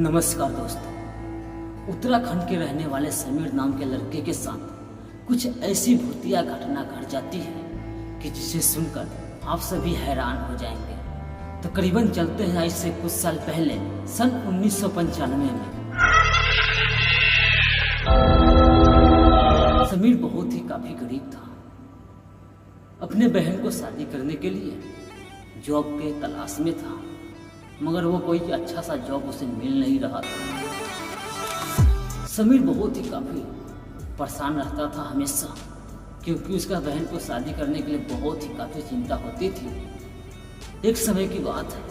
नमस्कार दोस्तों। उत्तराखंड के रहने वाले समीर नाम के लड़के के साथ कुछ ऐसी भूतिया घटना घट जाती है कि जिसे सुनकर आप सभी हैरान हो जाएंगे। तो करीबन चलते हैं आज से कुछ साल पहले सन 1995 में। समीर बहुत ही काफी गरीब था। अपने बहन को शादी करने के लिए जॉब के तलाश में था, मगर वो कोई अच्छा सा जॉब उसे मिल नहीं रहा था। समीर बहुत ही काफ़ी परेशान रहता था हमेशा, क्योंकि उसका बहन को शादी करने के लिए बहुत ही काफ़ी चिंता होती थी। एक समय की बात है,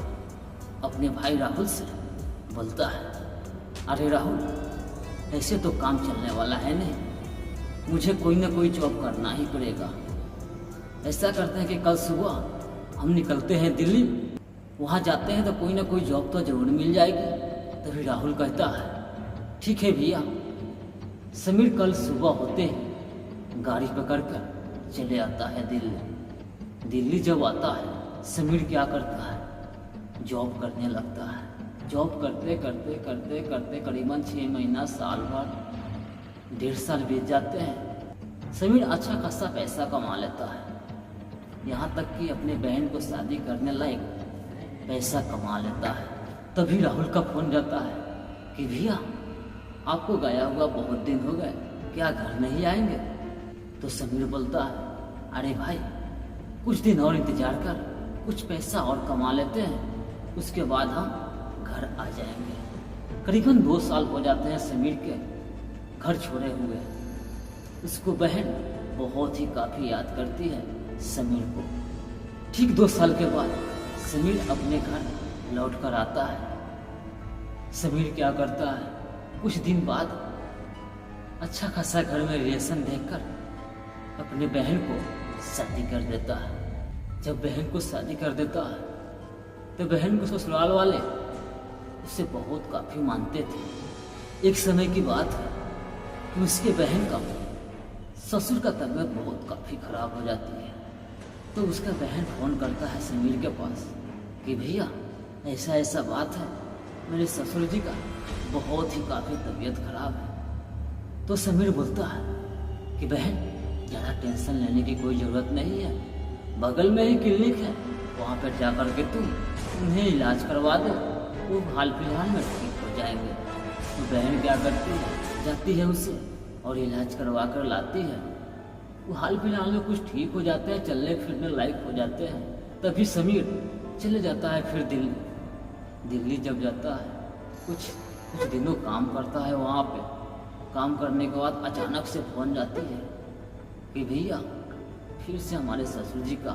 अपने भाई राहुल से बोलता है, अरे राहुल, ऐसे तो काम चलने वाला है नहीं, मुझे कोई ना कोई जॉब करना ही पड़ेगा। ऐसा करते हैं कि कल सुबह हम निकलते हैं दिल्ली, वहाँ जाते हैं तो कोई ना कोई जॉब तो जरूर मिल जाएगी। तभी राहुल कहता है, ठीक है भैया। समीर कल सुबह होते ही गाड़ी पकड़कर चले आता है दिल्ली। दिल्ली जब आता है, समीर क्या करता है, जॉब करने लगता है। जॉब करते करते करते करते करीबन 6 महीना, साल भर, 1.5 साल बीत जाते हैं। समीर अच्छा खासा पैसा कमा लेता है, यहाँ तक कि अपने बहन को शादी करने लायक पैसा कमा लेता है। तभी राहुल का फोन जाता है कि भैया, आपको गया हुआ बहुत दिन हो गए, क्या घर नहीं आएंगे? तो समीर बोलता है, अरे भाई, कुछ दिन और इंतजार कर, कुछ पैसा और कमा लेते हैं, उसके बाद हम घर आ जाएंगे। करीबन 2 साल हो जाते हैं समीर के घर छोड़े हुए। उसको बहन बहुत ही काफ़ी याद करती है समीर को। ठीक 2 साल के बाद समीर अपने घर लौट कर आता है। समीर क्या करता है, कुछ दिन बाद अच्छा खासा घर में रिलेशन देखकर अपने बहन को शादी कर देता है। जब बहन को शादी कर देता है तो बहन को ससुराल वाले उसे बहुत काफ़ी मानते थे। एक समय की बात है कि उसके बहन का ससुर का तबीयत बहुत काफ़ी खराब हो जाती है। तो उसका बहन फ़ोन करता है समीर के पास कि भैया, ऐसा ऐसा बात है, मेरे ससुर जी का बहुत ही काफ़ी तबीयत खराब है। तो समीर बोलता है कि बहन, ज़्यादा टेंशन लेने की कोई ज़रूरत नहीं है, बगल में ही क्लिनिक है, वहाँ पर जा कर के तुम उन्हें इलाज करवा दो, वो हाल फिलहाल में ठीक हो जाएंगे। तो बहन क्या करती है, जाती है उसे और इलाज करवा कर लाती है। वो हाल फिलहाल में कुछ ठीक हो जाते हैं, चलने फिरने लायक हो जाते हैं। तभी समीर चले जाता है फिर दिल्ली। दिल्ली जब जाता है, कुछ दिनों काम करता है वहाँ पे। काम करने के बाद अचानक से फ़ोन जाती है कि भैया, फिर से हमारे ससुर जी का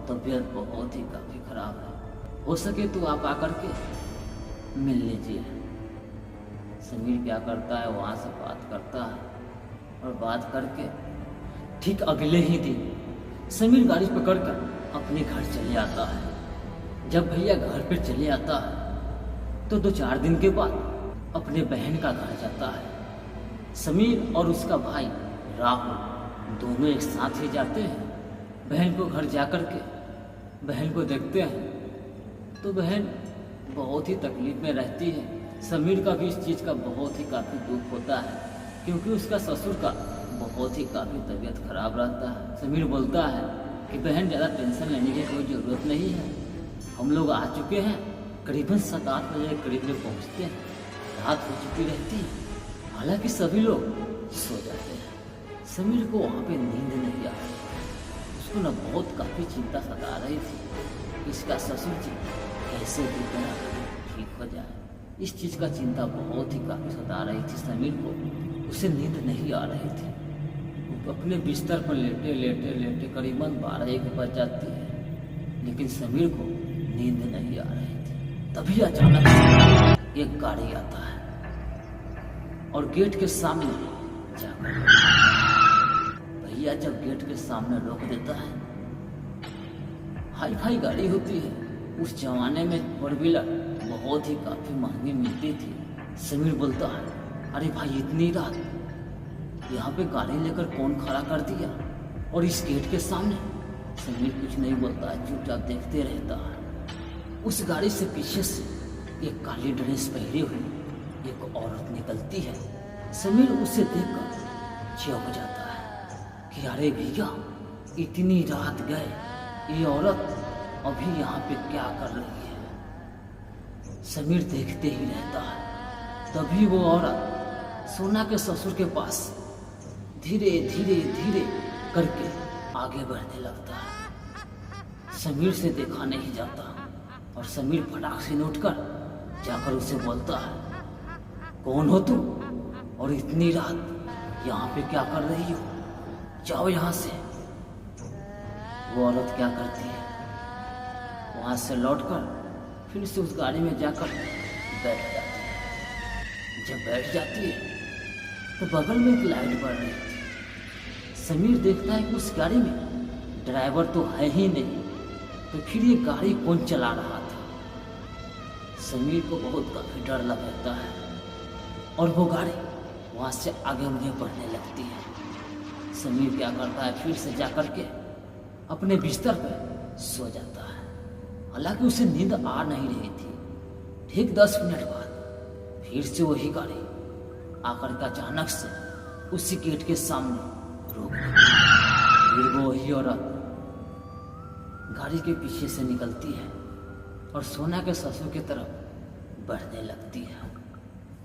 तबीयत बहुत ही काफ़ी ख़राब है, हो सके तो आप आकर के मिल लीजिए। समीर क्या करता है, वहाँ से बात करता है और बात करके ठीक अगले ही दिन समीर गाड़ी पकड़कर अपने घर चले आता है। जब भैया घर पर चले आता है तो 2-4 दिन के बाद अपने बहन का घर जाता है। समीर और उसका भाई राहुल दोनों एक साथ ही जाते हैं। बहन को घर जा कर के बहन को देखते हैं तो बहन बहुत ही तकलीफ में रहती है। समीर का भी इस चीज़ का बहुत ही काफ़ी दुख होता है, क्योंकि उसका ससुर का बहुत ही काफ़ी तबीयत खराब रहता है। समीर बोलता है कि बहन, ज़्यादा टेंशन लेने की कोई ज़रूरत नहीं है, हम लोग आ चुके हैं, करीबन 7-8 बजे के करीब में पहुँचते हैं, रात हो चुकी रहती है, हालांकि सभी लोग सो जाते हैं। समीर को वहाँ पे नींद नहीं आ रही, उसको न बहुत काफ़ी चिंता सता रही थी कि इसका ससुर जी कैसे भी तरह ठीक हो जाए। इस चीज़ का चिंता बहुत ही काफ़ी सता रही थी समीर को, उसे नींद नहीं आ रही थी। वो अपने बिस्तर पर लेटे लेटे लेटे करीबन 12-1 बज जाती है, लेकिन समीर को नींद नहीं आ रही थी। तभी अचानक से एक गाड़ी आता है और गेट के सामने जाकर भैया जब गेट के सामने रोक देता है, हाई फाई गाड़ी होती है। उस जमाने में 4 व्हीलर बहुत ही काफ़ी महंगी मिलती थी। समीर बोलता है, अरे भाई, इतनी रात यहाँ पे गाड़ी लेकर कौन खड़ा कर दिया और इस गेट के सामने? समीर कुछ नहीं बोलता है, चुपचाप देखते रहता है। उस गाड़ी से पीछे से एक काली ड्रेस पहनी हुई एक औरत निकलती है। समीर उसे देखकर चौंक जाता है कि अरे भैया, इतनी रात गए, ये औरत अभी यहाँ पे क्या कर रही है। समीर देखते ही रहता है। तभी वो औरत सोना के ससुर के पास धीरे धीरे धीरे करके आगे बढ़ने लगता है। समीर से देखा नहीं जाता और समीर फटाक से उठकर जाकर उसे बोलता है, कौन हो तुम और इतनी रात यहाँ पे क्या कर रही हो, जाओ यहाँ से। वो औरत क्या करती है, वहाँ से लौटकर फिर से उस गाड़ी में जाकर बैठ जाती है। जब बैठ जाती है तो बगल में एक लाइट बढ़ रही थी। समीर देखता है कि उस गाड़ी में ड्राइवर तो है ही नहीं, तो फिर ये गाड़ी कौन चला रहा था। समीर को बहुत काफी डर लगता है और वो गाड़ी वहाँ से आगे मुझे बढ़ने लगती है। समीर क्या करता है, फिर से जाकर के अपने बिस्तर पर सो जाता है। हालांकि उसे नींद आ नहीं रही थी। ठीक 10 मिनट बाद फिर से वही गाड़ी आकर के अचानक से उसी गेट के सामने रोक दी। फिर वो वही औरत गाड़ी के पीछे से निकलती है और सोना के ससुर की तरफ बढ़ने लगती है।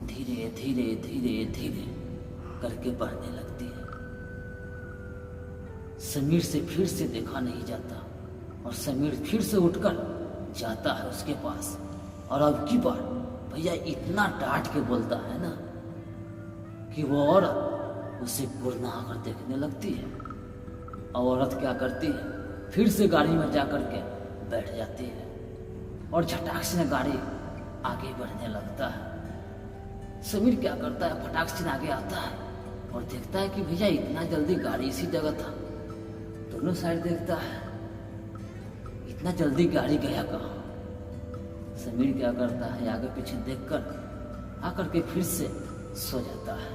धीरे धीरे धीरे धीरे करके बढ़ने लगती है। समीर से फिर से देखा नहीं जाता और समीर फिर से उठकर जाता है उसके पास और अब की बार भैया इतना डांट के बोलता है ना कि वो औरत उसे घूरना आकर देखने लगती है। और औरत क्या करती है, फिर से गाड़ी में जाकर के बैठ जाती है और झटाक से गाड़ी आगे बढ़ने लगता है। समीर क्या करता है, फटाक से आगे आता है और देखता है कि भैया इतना जल्दी गाड़ी इसी जगह था। दोनों साइड देखता है, इतना जल्दी गाड़ी गया कहाँ। समीर क्या करता है, आगे पीछे देखकर आकर के फिर से सो जाता है।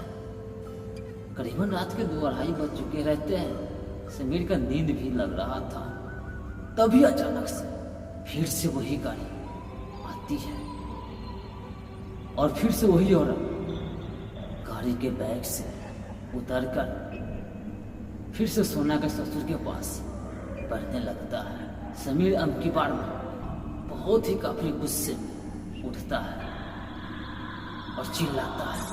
करीबन रात के 2-2:30 बज चुके रहते हैं। समीर का नींद भी लग रहा था। तभी अचानक से फिर से वही गाड़ी आती है और फिर से वही औरत गाड़ी के बैग से उतरकर फिर से सोना के ससुर के पास बढ़ने लगता है। समीर अब की बार में बहुत ही काफी गुस्से में उठता है और चिल्लाता है।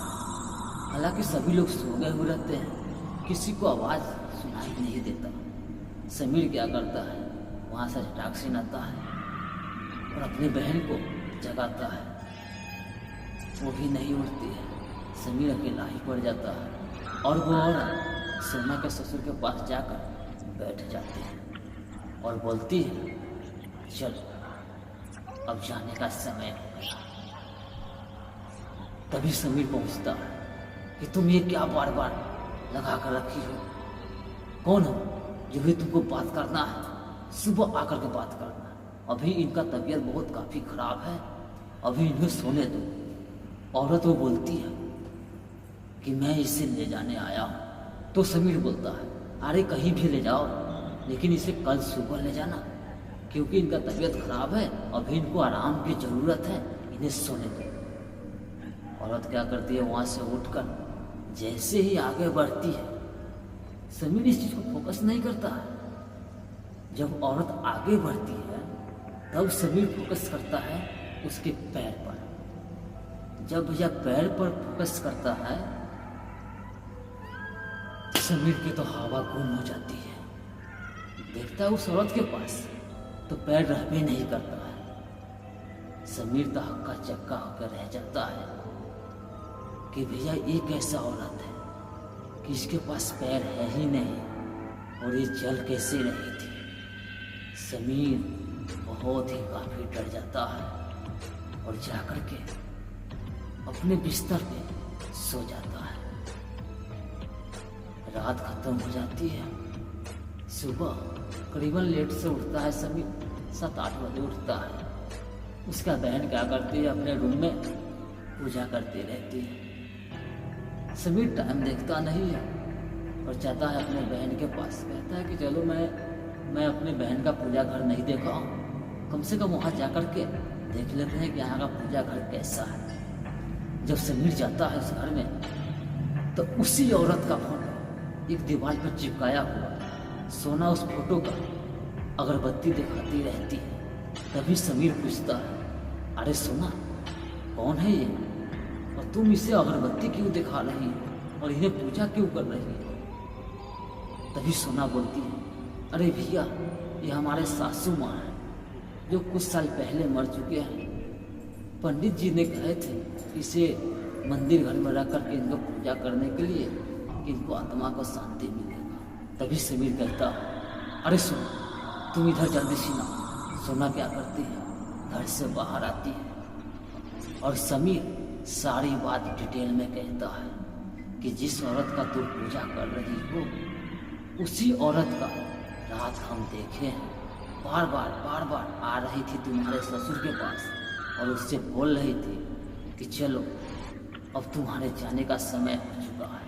हालांकि सभी लोग सो गए हुए रहते हैं, किसी को आवाज सुनाई नहीं देता। समीर क्या करता है, वहां से झटाक से आता है और अपनी बहन को जगाता है। वो भी नहीं उठती है। समीर अकेला ही पड़ जाता है और वो औरत सोना के ससुर के पास जाकर बैठ जाती है और बोलती है, चल अब जाने का समय हो गया। तभी समीर पहुंचता है कि तुम ये क्या बार बार लगा कर रखी हो, कौन हो जो भी तुमको बात करना है, सुबह आकर के बात करना। अभी इनका तबीयत बहुत काफी खराब है, अभी इन्हें सोने दो। औरत वो बोलती है कि मैं इसे ले जाने आया हूँ। तो समीर बोलता है, अरे कहीं भी ले जाओ, लेकिन इसे कल सुबह ले जाना, क्योंकि इनका तबीयत खराब है, अभी इनको आराम की जरूरत है, इन्हें सोने दो। औरत क्या करती है, वहां से उठकर जैसे ही आगे बढ़ती है, समीर इस चीज को फोकस नहीं करता है। जब औरत आगे बढ़ती है तब समीर फोकस करता है उसके पैर पर। जब भैया पैर पर फोकस करता है तो समीर की तो हवा गुम हो जाती है। देखता है उस औरत के पास तो पैर रहबे नहीं करता है। समीर तो हक्का चक्का होकर रह जाता है कि भैया ये कैसा औरत है कि इसके पास पैर है ही नहीं और ये चल कैसे रही थी। समीर बहुत ही काफी डर जाता है और जाकर के अपने बिस्तर पे सो जाता है। रात खत्म हो जाती है। सुबह करीबन लेट से उठता है समीर, 7-8 बजे उठता है। उसका बहन क्या करती है, अपने रूम में पूजा करती रहती है। समीर टाइम देखता नहीं है और जाता है अपने बहन के पास। कहता है कि चलो मैं अपने बहन का पूजा घर नहीं देखा हूँ, कम से कम वहाँ जाकर के देख लेते हैं कि यहाँ का पूजा घर कैसा है। जब समीर जाता है उस घर में तो उसी औरत का फोटो एक दीवार पर चिपकाया हुआ सोना उस फोटो का अगरबत्ती दिखाती रहती है। तभी समीर पूछता है, अरे सोना, कौन है ये और तुम इसे अगरबत्ती क्यों दिखा रही हो और इन्हें पूजा क्यों कर रही हो? तभी सोना बोलती है, अरे भैया, ये हमारे सासू माँ हैं जो कुछ साल पहले मर चुके हैं। पंडित जी ने कहे थे इसे मंदिर घर में रख करके इनको पूजा करने के लिए कि इनको आत्मा को शांति मिलेगा। तभी समीर कहता है, अरे सोना, तुम इधर जल्दी सी ना। सोना क्या करती है, घर से बाहर आती है और समीर सारी बात डिटेल में कहता है कि जिस औरत का तुम पूजा कर रही हो उसी औरत का रात हम देखे हैं, बार बार आ रही थी तुम्हारे ससुर के पास और उससे बोल रही थी कि चलो अब तुम्हारे जाने का समय हो चुका है।